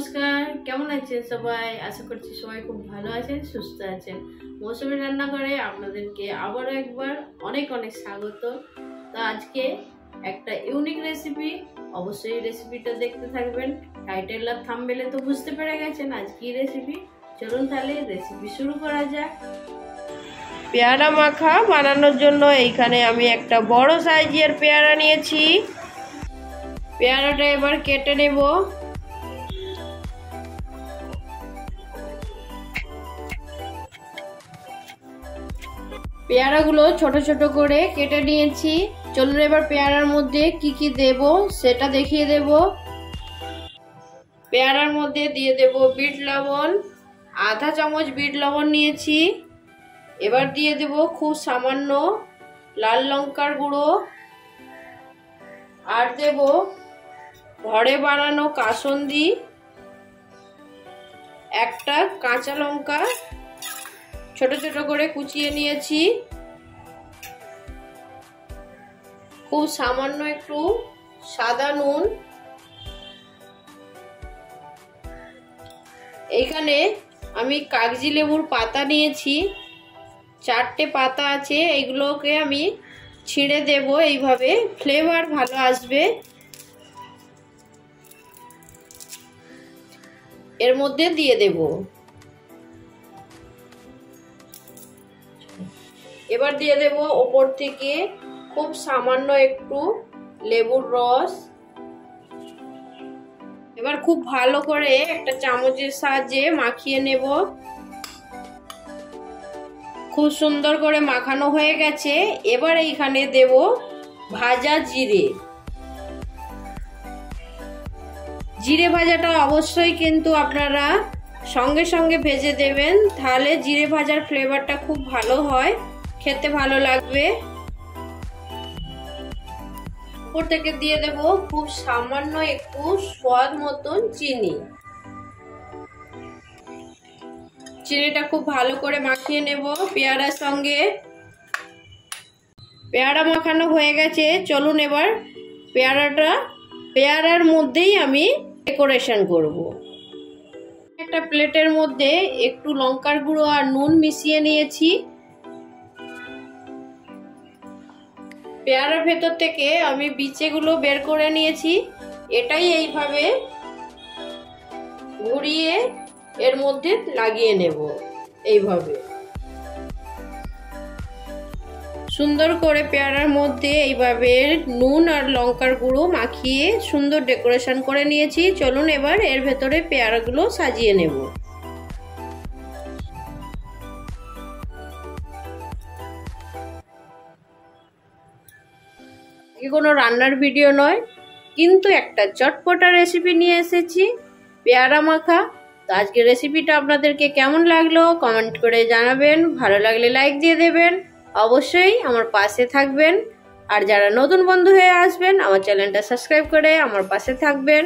নমস্কার, কেমন আছেন সবাই? আশা করছি সবাই খুব ভালো আছেন, সুস্থ আছেন। মৌসুমী রান্নাঘরে আপনাদেরকে আবারও একবার অনেক অনেক স্বাগত। তো আজকে একটা ইউনিক রেসিপি, অবশ্যই রেসিপিটা দেখতে থাকবেন। টাইটেল আর থাম্বনেলে তো বুঝতে পেরে গেছেন আজ কি রেসিপি। চলুন তাহলে রেসিপি শুরু করা যাক। পেয়ারা মাখা বানানোর জন্য এইখানে আমি একটা বড় সাইজের পেয়ারা নিয়েছি। পেয়ারাটা এবার কেটে নেব। পেয়ারাগুলো ছোট ছোট করে কেটে নিয়েছি। চলুন এবার পেয়ারার মধ্যে কি কি দেব সেটা দেখিয়ে দেব। পেয়ারার মধ্যে দিয়ে দেব বিট লবণ, আধা চামচ বিট লবণ নিয়েছি। এবার দিয়ে দেব খুব সামান্য লাল লঙ্কার গুঁড়ো, আর দেব ঘরে বানানো কাসুন্দি, একটা কাঁচা লঙ্কা ছোট ছোট করে কুচিয়ে নিয়েছি, খুব সামান্য একটু সাদা নুন। এইখানে আমি কাগজি লেবুর পাতা নিয়েছি, 4টে পাতা আছে, এইগুলোকে আমি ছিঁড়ে দেব, এইভাবে ফ্লেভার ভালো আসবে। এর মধ্যে দিয়ে দেব। এবার দিয়ে দেব ওপর থেকে খুব সামান্য একটু লেবুর রস। এবার খুব ভালো করে একটা চামচের সাহায্যে মাখিয়ে নেব। খুব সুন্দর করে মাখানো হয়ে গেছে। এবার এইখানে দেব ভাজা জিরে। জিরে ভাজাটা অবশ্যই কিন্তু আপনারা সঙ্গে সঙ্গে ভেজে দেবেন, তাহলে জিরে ভাজার ফ্লেভারটা খুব ভালো হয়, খেতে ভালো লাগবে। উপর থেকে দিয়ে দেব খুব সামান্য একটু স্বাদ মতন চিনি। চিনিটা খুব ভালো করে মাখিয়ে নেব পেয়ারার সঙ্গে। পেয়ারা মাখানো হয়ে গেছে। চলুন এবার পেয়ারার মধ্যেই আমি ডেকোরেশন করব। একটা প্লেটের মধ্যে একটু লঙ্কার গুঁড়ো আর নুন মিশিয়ে নিয়েছি। পেয়ারার ভেতর থেকে আমি বিচিগুলো বের করে নিয়েছি। এটাই এইভাবে ঘুরিয়ে এর মধ্যে লাগিয়ে নেব। এইভাবে সুন্দর করে পেয়ারার মধ্যে এইভাবে নুন আর লঙ্কার গুঁড়ো মাখিয়ে সুন্দর ডেকোরেশন করে নিয়েছি। চলুন এবার এর ভেতরে পেয়ারাগুলো সাজিয়ে নেব। কোনো রান্নার ভিডিও নয়, কিন্তু একটা চটপটা রেসিপি নিয়ে এসেছি, পেয়ারা মাখা। তো আজকের রেসিপিটা আপনাদেরকে কেমন লাগলো কমেন্ট করে জানাবেন। ভালো লাগলে লাইক দিয়ে দেবেন, অবশ্যই আমার পাশে থাকবেন। আর যারা নতুন বন্ধু হয়ে আসবেন আমার চ্যানেলটা সাবস্ক্রাইব করে আমার পাশে থাকবেন।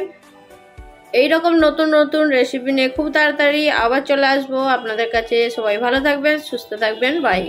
এইরকম নতুন নতুন রেসিপি নিয়ে খুব তাড়াতাড়ি আবার চলে আসবো আপনাদের কাছে। সবাই ভালো থাকবেন, সুস্থ থাকবেন, বাই।